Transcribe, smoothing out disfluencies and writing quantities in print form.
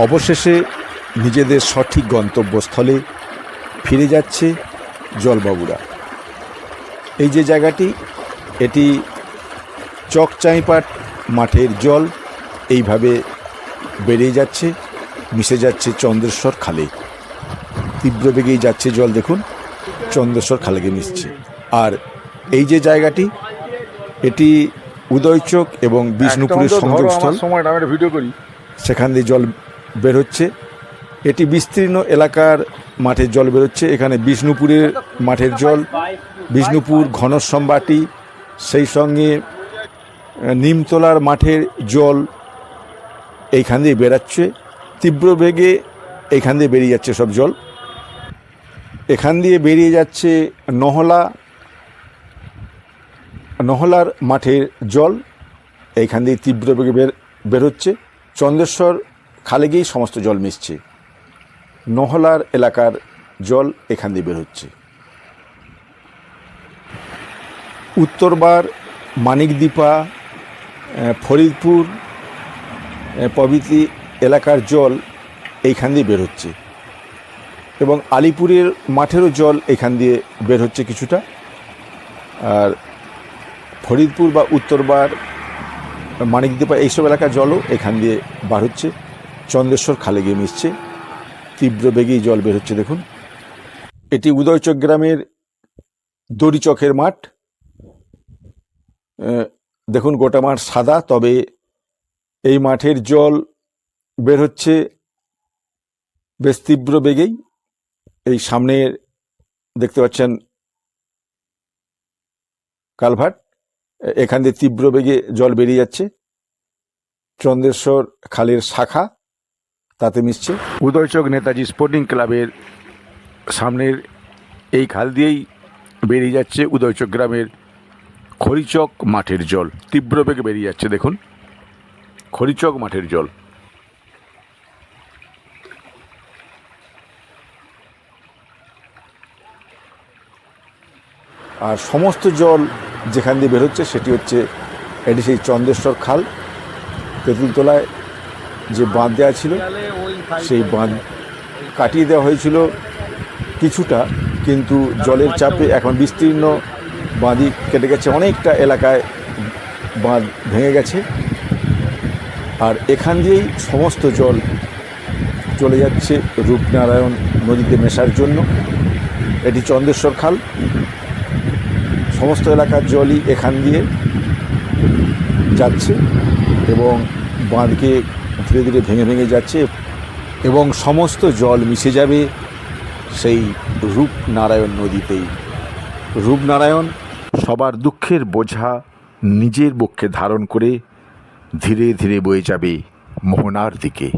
অবশেষে নিজেদের সঠিক গন্তব্যস্থলে ফিরে যাচ্ছে জলবাবুরা। এই যে জায়গাটি, এটি চকচাইপাট মাঠের জল এইভাবে বেরিয়ে যাচ্ছে, মিশে যাচ্ছে চন্দ্রেশ্বর খালে। তীব্র বেগেই যাচ্ছে জল, দেখুন চন্দ্রেশ্বর খালে গিয়ে মিশছে। আর এই যে জায়গাটি, এটি উদয়চক এবং বিষ্ণুপুরের সংযোগস্থল। সেখান দিয়ে জল বের হচ্ছে। এটি বিস্তীর্ণ এলাকার মাঠের জল বেরোচ্ছে। এখানে বিষ্ণুপুরের মাঠের জল, বিষ্ণুপুর ঘনশ্যামবাটি, সেই সঙ্গে নিমতলার মাঠের জল এইখান দিয়ে বেরাচ্ছে তীব্র বেগে। এইখান দিয়ে বেরিয়ে যাচ্ছে সব জল। এখান দিয়ে বেরিয়ে যাচ্ছে নহলার মাঠের জল, এইখান দিয়ে তীব্র বেগে বেরোচ্ছে। চন্দ্রেশ্বর খালে গিয়েই সমস্ত জল মিশছে। নহলার এলাকার জল এখান দিয়ে বের হচ্ছে। উত্তরবার, মানিকদীপা, ফরিদপুর প্রভৃতি এলাকার জল এইখান দিয়ে বের হচ্ছে এবং আলিপুরের মাঠেরও জল এখান দিয়ে বের হচ্ছে কিছুটা। আর ফরিদপুর বা উত্তরবার, মানিকদীপা এইসব এলাকার জলও এখান দিয়ে বার হচ্ছে, চন্দ্রেশ্বর খালে গিয়ে মিশছে। তীব্র বেগেই জল বের হচ্ছে। দেখুন, এটি উদয়চক গ্রামের দড়িচকের মাঠ। দেখুন গোটা মাঠ সাদা, তবে এই মাঠের জল বের হচ্ছে বেশ তীব্র বেগেই। এই সামনে দেখতে পাচ্ছেন কালভার্ট, এখান দিয়ে তীব্র বেগে জল বেরিয়ে যাচ্ছে। চন্দ্রেশ্বর খালের শাখা তাতে মিশছে। উদয়চক নেতাজি স্পোর্টিং ক্লাবের সামনের এই খাল দিয়েই বেরিয়ে যাচ্ছে উদয়চক গ্রামের খড়িচক মাঠের জল। তীব্র বেগে বেরিয়ে যাচ্ছে, দেখুন খড়িচক মাঠের জল। আর সমস্ত জল যেখান দিয়ে বেরোচ্ছে সেটি হচ্ছে, এটি সেই চন্দ্রেশ্বর খাল। তেঁতুলতলায় যে বাঁধ দেওয়া ছিল, সেই বাঁধ কাটিয়ে দেওয়া হয়েছিল কিছুটা, কিন্তু জলের চাপে এখন বিস্তীর্ণ বাঁধই কেটে গেছে। অনেকটা এলাকায় বাঁধ ভেঙে গেছে। আর এখান দিয়েই সমস্ত জল চলে যাচ্ছে রূপনারায়ণ নদীতে মেশার জন্য। এটি চন্দ্রেশ্বর খাল, সমস্ত এলাকার জলই এখান দিয়ে যাচ্ছে এবং বাঁধকে ধীরে ধীরে ভেঙে ভেঙে যাচ্ছে এবং সমস্ত জল মিশে যাবে সেই রূপনারায়ণ নদীতেই। রূপনারায়ণ সবার দুঃখের বোঝা নিজের বক্ষে ধারণ করে ধীরে ধীরে বয়ে যাবে মোহনার দিকে।